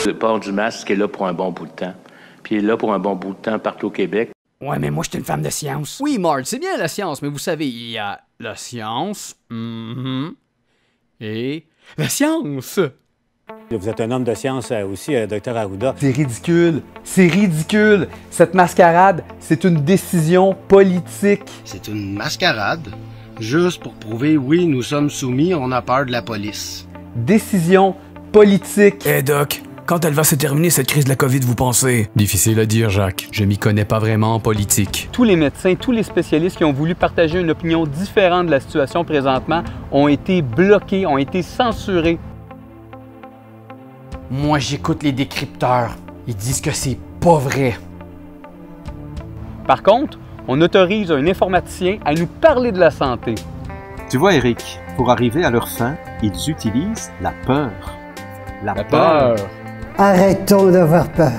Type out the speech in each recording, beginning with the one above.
Le port du masque est là pour un bon bout de temps. Puis il est là pour un bon bout de temps partout au Québec. Ouais, mais moi, je suis une femme de science. Oui, Marge, c'est bien la science, mais vous savez, il y a la science, et la science. Vous êtes un homme de science aussi, Dr Arruda. C'est ridicule. C'est ridicule. Cette mascarade, c'est une décision politique. C'est une mascarade, juste pour prouver, oui, nous sommes soumis, on a peur de la police. Décision politique. Eh Doc, quand elle va se terminer cette crise de la COVID, vous pensez? Difficile à dire, Jacques. Je m'y connais pas vraiment en politique. Tous les médecins, tous les spécialistes qui ont voulu partager une opinion différente de la situation présentement ont été bloqués, ont été censurés. Moi, j'écoute les décrypteurs. Ils disent que c'est pas vrai. Par contre, on autorise un informaticien à nous parler de la santé. Tu vois, Eric, pour arriver à leur fin, ils utilisent la peur. La peur. Arrêtons d'avoir peur.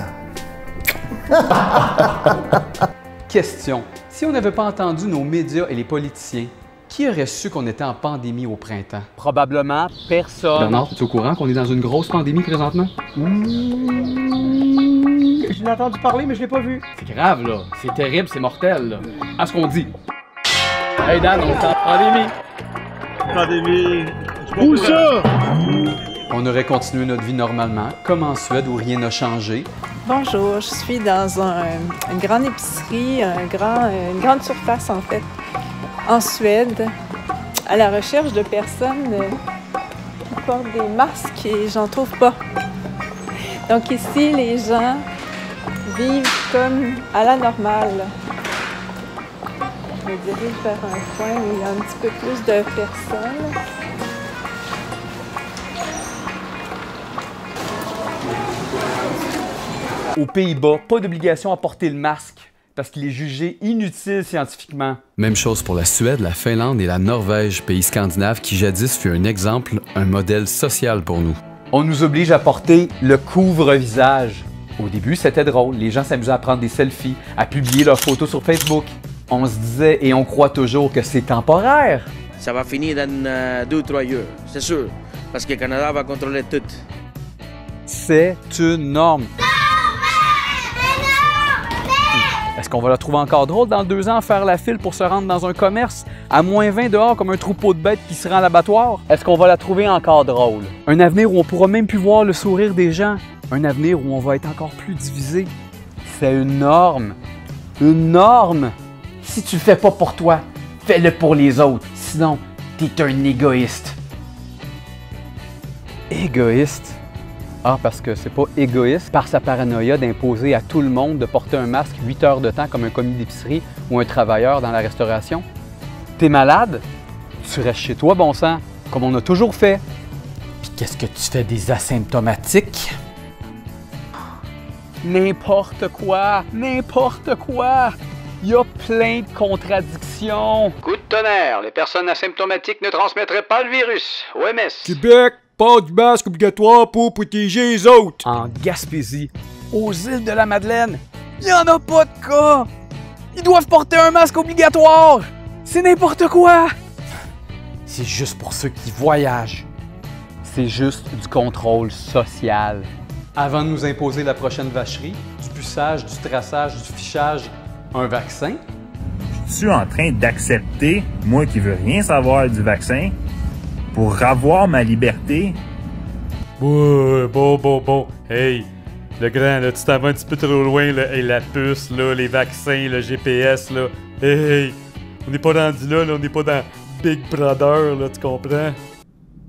Question. Si on n'avait pas entendu nos médias et les politiciens, qui aurait su qu'on était en pandémie au printemps? Probablement personne. Bernard, es-tu au courant qu'on est dans une grosse pandémie présentement? Je l'ai entendu parler, mais je l'ai pas vu. C'est grave, là. C'est terrible, c'est mortel, là. À ce qu'on dit. Hey Dan, on est en pandémie. Pandémie! Où ça? On aurait continué notre vie normalement, comme en Suède où rien n'a changé. Bonjour, je suis dans une grande épicerie, une grande surface en fait, en Suède, à la recherche de personnes qui portent des masques et j'en trouve pas. Donc ici, les gens vivent comme à la normale. Je me dirige vers un coin où il y a un petit peu plus de personnes. Aux Pays-Bas, pas d'obligation à porter le masque parce qu'il est jugé inutile scientifiquement. Même chose pour la Suède, la Finlande et la Norvège, pays scandinaves qui jadis fut un exemple, un modèle social pour nous. On nous oblige à porter le couvre-visage. Au début, c'était drôle. Les gens s'amusaient à prendre des selfies, à publier leurs photos sur Facebook. On se disait et on croit toujours que c'est temporaire. Ça va finir dans 2 ou 3 heures, c'est sûr, parce que le Canada va contrôler tout. C'est une norme. Est-ce qu'on va la trouver encore drôle dans 2 ans faire la file pour se rendre dans un commerce à -20 dehors comme un troupeau de bêtes qui se rend à l'abattoir? Est-ce qu'on va la trouver encore drôle? Un avenir où on pourra même plus voir le sourire des gens? Un avenir où on va être encore plus divisé? C'est une norme. Une norme! Si tu le fais pas pour toi, fais-le pour les autres. Sinon, t'es un égoïste. Égoïste? Ah, parce que c'est pas égoïste par sa paranoïa d'imposer à tout le monde de porter un masque 8 heures de temps comme un commis d'épicerie ou un travailleur dans la restauration. T'es malade? Tu restes chez toi, bon sang, comme on a toujours fait. Puis qu'est-ce que tu fais des asymptomatiques? N'importe quoi! N'importe quoi! Il y a plein de contradictions. Coup de tonnerre, les personnes asymptomatiques ne transmettraient pas le virus. OMS. Québec, pas du masque obligatoire pour protéger les autres. En Gaspésie, aux îles de la Madeleine, il n'y en a pas de cas. Ils doivent porter un masque obligatoire. C'est n'importe quoi. C'est juste pour ceux qui voyagent. C'est juste du contrôle social. Avant de nous imposer la prochaine vacherie, du puçage, du traçage, du fichage, un vaccin. Je suis en train d'accepter, moi qui veux rien savoir du vaccin, pour avoir ma liberté. Bon. Hey, le grand, là, tu t'en vas un petit peu trop loin, là. Hey, la puce, là, les vaccins, le GPS, là. Hey, on n'est pas rendu là, on n'est pas dans Big Brother, là, tu comprends?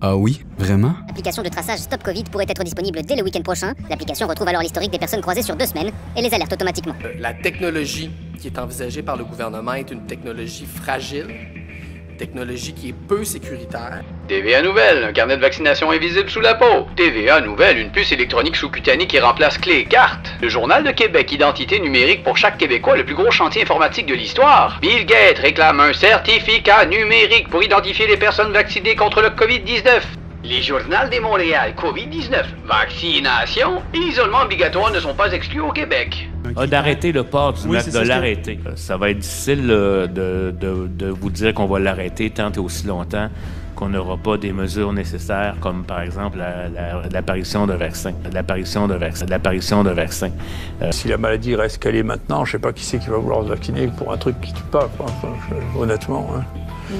Ah oui, vraiment? L'application de traçage Stop Covid pourrait être disponible dès le week-end prochain. L'application retrouve alors l'historique des personnes croisées sur 2 semaines et les alerte automatiquement. La technologie qui est envisagée par le gouvernement est une technologie fragile, une technologie qui est peu sécuritaire. TVA Nouvelle, un carnet de vaccination invisible sous la peau. TVA Nouvelle, une puce électronique sous-cutanée qui remplace clés et cartes. Le Journal de Québec, identité numérique pour chaque Québécois, le plus gros chantier informatique de l'histoire. Bill Gates réclame un certificat numérique pour identifier les personnes vaccinées contre le COVID-19. Les Journal de Montréal, COVID-19, vaccination et isolement obligatoire ne sont pas exclus au Québec. D'arrêter le port du masque, de l'arrêter. Ça va être difficile de vous dire qu'on va l'arrêter tant et aussi longtemps. qu'on n'aura pas des mesures nécessaires, comme par exemple l'apparition de vaccins. Si la maladie reste qu'elle est maintenant, je sais pas qui c'est qui va vouloir se vacciner pour un truc qui tue pas, quoi. Enfin, honnêtement. Hein.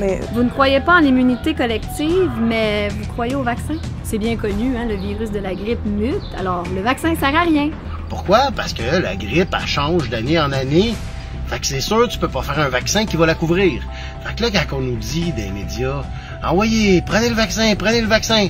Mais... Vous ne croyez pas en l'immunité collective, mais vous croyez au vaccin? C'est bien connu, hein, le virus de la grippe mute, alors le vaccin sert à rien. Pourquoi? Parce que la grippe, elle change d'année en année. Fait que c'est sûr, tu peux pas faire un vaccin qui va la couvrir. Fait que là, quand on nous dit des médias, envoyez, prenez le vaccin.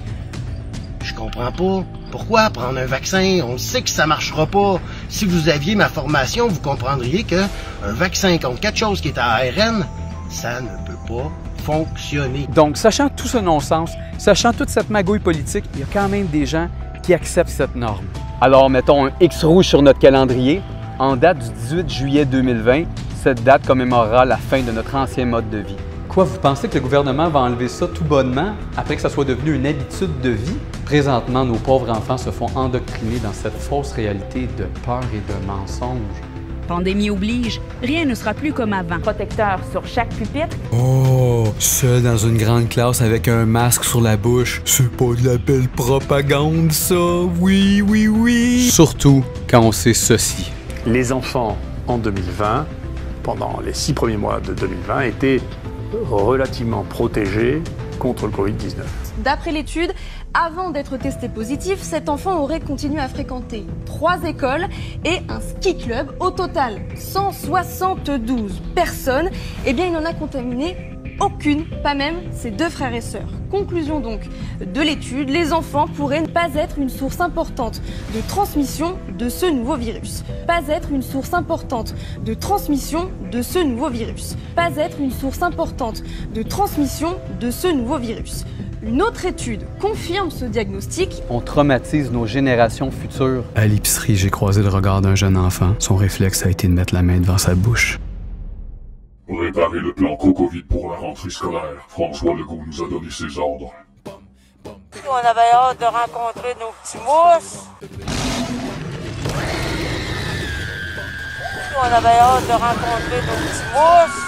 Je comprends pas. Pourquoi prendre un vaccin? On sait que ça marchera pas. Si vous aviez ma formation, vous comprendriez que un vaccin contre quelque chose qui est à ARN, ça ne peut pas fonctionner. Donc, sachant tout ce non-sens, sachant toute cette magouille politique, il y a quand même des gens qui acceptent cette norme. Alors, mettons un X rouge sur notre calendrier. En date du 18 juillet 2020, cette date commémorera la fin de notre ancien mode de vie. Quoi, vous pensez que le gouvernement va enlever ça tout bonnement après que ça soit devenu une habitude de vie? Présentement, nos pauvres enfants se font endoctriner dans cette fausse réalité de peur et de mensonges. Pandémie oblige, rien ne sera plus comme avant. Protecteur sur chaque pupitre. Oh, seul dans une grande classe avec un masque sur la bouche. C'est pas de la belle propagande, ça. Oui. Surtout quand on sait ceci. Les enfants, en 2020, pendant les 6 premiers mois de 2020, étaient relativement protégés contre le Covid-19. D'après l'étude, avant d'être testé positif, cet enfant aurait continué à fréquenter 3 écoles et un ski club. Au total, 172 personnes. Eh bien, il n'en a contaminé aucune, pas même ses 2 frères et sœurs. Conclusion donc de l'étude, les enfants pourraient ne pas être une source importante de transmission de ce nouveau virus. Pas être une source importante de transmission de ce nouveau virus. Pas être une source importante de transmission de ce nouveau virus. Une autre étude confirme ce diagnostic. On traumatise nos générations futures. À l'épicerie, j'ai croisé le regard d'un jeune enfant. Son réflexe a été de mettre la main devant sa bouche. Pour réparer le plan Cocovid pour la rentrée scolaire, François Legault nous a donné ses ordres. On avait hâte de rencontrer nos petits mousses. On avait hâte de rencontrer nos petits mousses.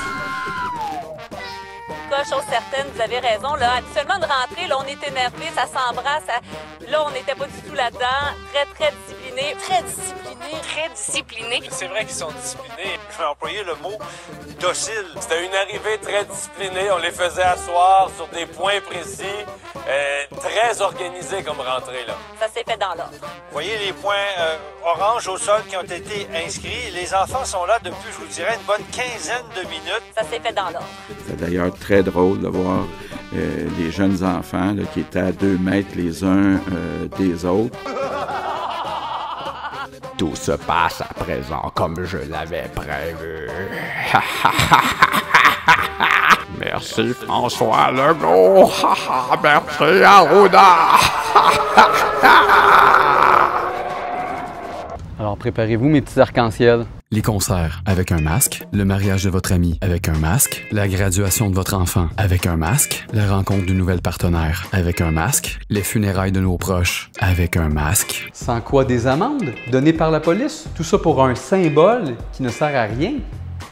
Chose certaine, vous avez raison. Là, habituellement, de rentrer, là, on est énervé, ça s'embrasse. Là, on n'était pas du tout là-dedans. Très discipliné. C'est vrai qu'ils sont disciplinés. Je vais employer le mot docile. C'était une arrivée très disciplinée. On les faisait asseoir sur des points précis. Très organisés comme rentrée, là. Ça s'est fait dans l'ordre. Vous voyez les points orange au sol qui ont été inscrits. Les enfants sont là depuis, je vous dirais, une bonne quinzaine de minutes. Ça s'est fait dans l'ordre. C'est d'ailleurs très drôle de voir les jeunes enfants là, qui étaient à 2 mètres les uns des autres. Tout se passe à présent comme je l'avais prévu. Merci François Legault. Merci Arruda. Alors préparez-vous mes petits arcs-en-ciel. Les concerts avec un masque, le mariage de votre ami avec un masque, la graduation de votre enfant avec un masque, la rencontre d'une nouvelle partenaire avec un masque, les funérailles de nos proches avec un masque. Sans quoi des amendes données par la police? Tout ça pour un symbole qui ne sert à rien?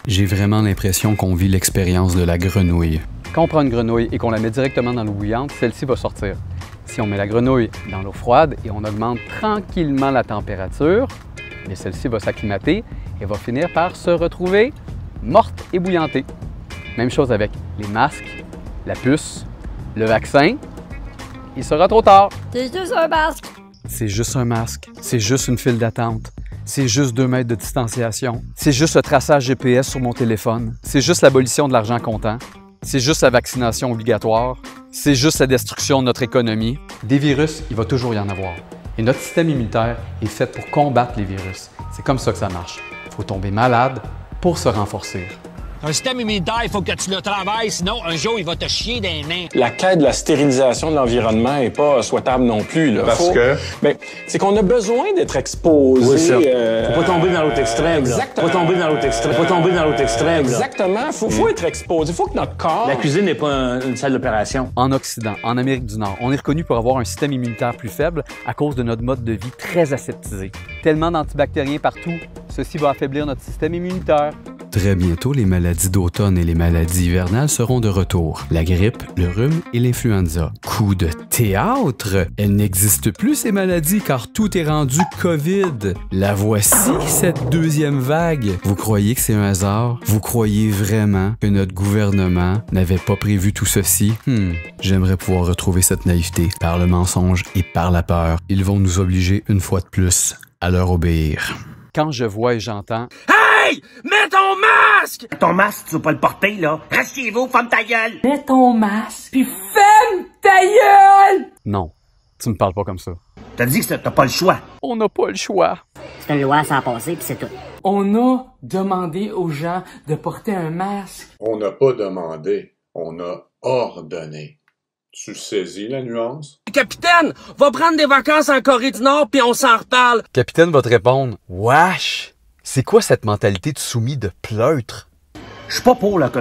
J'ai vraiment l'impression qu'on vit l'expérience de la grenouille. Quand on prend une grenouille et qu'on la met directement dans l'eau bouillante, celle-ci va sortir. Si on met la grenouille dans l'eau froide et on augmente tranquillement la température, mais celle-ci va s'acclimater et va finir par se retrouver morte et bouillantée. Même chose avec les masques, la puce, le vaccin. Il sera trop tard. C'est juste un masque. C'est juste un masque. C'est juste une file d'attente. C'est juste 2 mètres de distanciation. C'est juste le traçage GPS sur mon téléphone. C'est juste l'abolition de l'argent comptant. C'est juste la vaccination obligatoire. C'est juste la destruction de notre économie. Des virus, il va toujours y en avoir. Et notre système immunitaire est fait pour combattre les virus. C'est comme ça que ça marche. Il faut tomber malade pour se renforcer. Un système immunitaire, il faut que tu le travailles, sinon un jour, il va te chier dans les mains. La quête de la stérilisation de l'environnement n'est pas souhaitable non plus. Là. Parce que? Ben, c'est qu'on a besoin d'être exposé. Oui, ça. Faut pas tomber dans l'autre extrême. Exactement. Faut pas tomber dans l'autre extrême. Faut pas tomber dans l'autre extrême. Exactement. Faut être exposé. Il faut que notre corps... La cuisine n'est pas une salle d'opération. En Occident, en Amérique du Nord, on est reconnu pour avoir un système immunitaire plus faible à cause de notre mode de vie très aseptisé. Tellement d'antibactériens partout, ceci va affaiblir notre système immunitaire. Très bientôt, les maladies d'automne et les maladies hivernales seront de retour. La grippe, le rhume et l'influenza. Coup de théâtre! Elles n'existent plus ces maladies car tout est rendu COVID. La voici, cette deuxième vague. Vous croyez que c'est un hasard? Vous croyez vraiment que notre gouvernement n'avait pas prévu tout ceci? J'aimerais pouvoir retrouver cette naïveté par le mensonge et par la peur. Ils vont nous obliger une fois de plus à leur obéir. Quand je vois et j'entends « Hey! Mets ton masque! Ton masque, tu vas pas le porter, là. Reste chez vous, ferme ta gueule! Mets ton masque, puis ferme ta gueule! » Non, tu me parles pas comme ça. T'as dit que t'as pas le choix. On n'a pas le choix. C'est une loi sans passer, puis c'est tout. On a demandé aux gens de porter un masque. On n'a pas demandé, on a ordonné. Tu saisis la nuance? Capitaine, va prendre des vacances en Corée du Nord puis on s'en reparle. Capitaine va te répondre « Wesh! C'est quoi cette mentalité de soumis de pleutre? » Je suis pas pour là,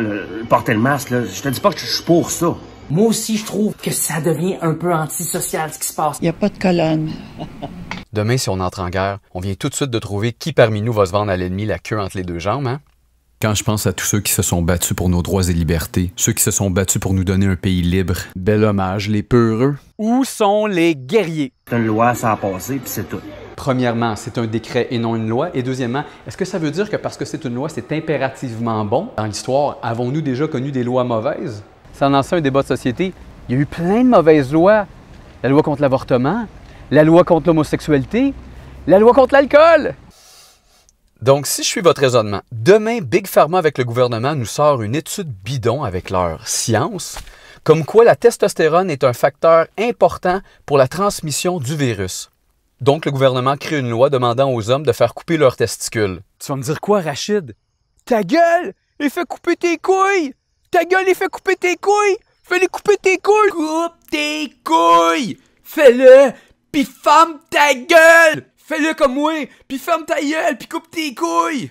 porter le masque, là. Je te dis pas que je suis pour ça. Moi aussi, je trouve que ça devient un peu antisocial ce qui se passe. Y a pas de colonne. Demain, si on entre en guerre, on vient tout de suite de trouver qui parmi nous va se vendre à l'ennemi la queue entre les deux jambes, hein? Quand je pense à tous ceux qui se sont battus pour nos droits et libertés, ceux qui se sont battus pour nous donner un pays libre, bel hommage, les peureux. Où sont les guerriers? C'est une loi sans passer, puis c'est tout. Premièrement, c'est un décret et non une loi. Et deuxièmement, est-ce que ça veut dire que parce que c'est une loi, c'est impérativement bon? Dans l'histoire, avons-nous déjà connu des lois mauvaises? Ça a lancé un débat de société. Il y a eu plein de mauvaises lois. La loi contre l'avortement, la loi contre l'homosexualité, la loi contre l'alcool. Donc, si je suis votre raisonnement, demain, Big Pharma avec le gouvernement nous sort une étude bidon avec leur science, comme quoi la testostérone est un facteur important pour la transmission du virus. Donc, le gouvernement crée une loi demandant aux hommes de faire couper leurs testicules. Tu vas me dire quoi, Rachid? Ta gueule! Il fait couper tes couilles! Ta gueule, il fait couper tes couilles! Fais-les couper tes couilles! Coupe tes couilles! Fais-le! Pis ferme ta gueule! Fais-le comme moi, puis ferme ta gueule, puis coupe tes couilles!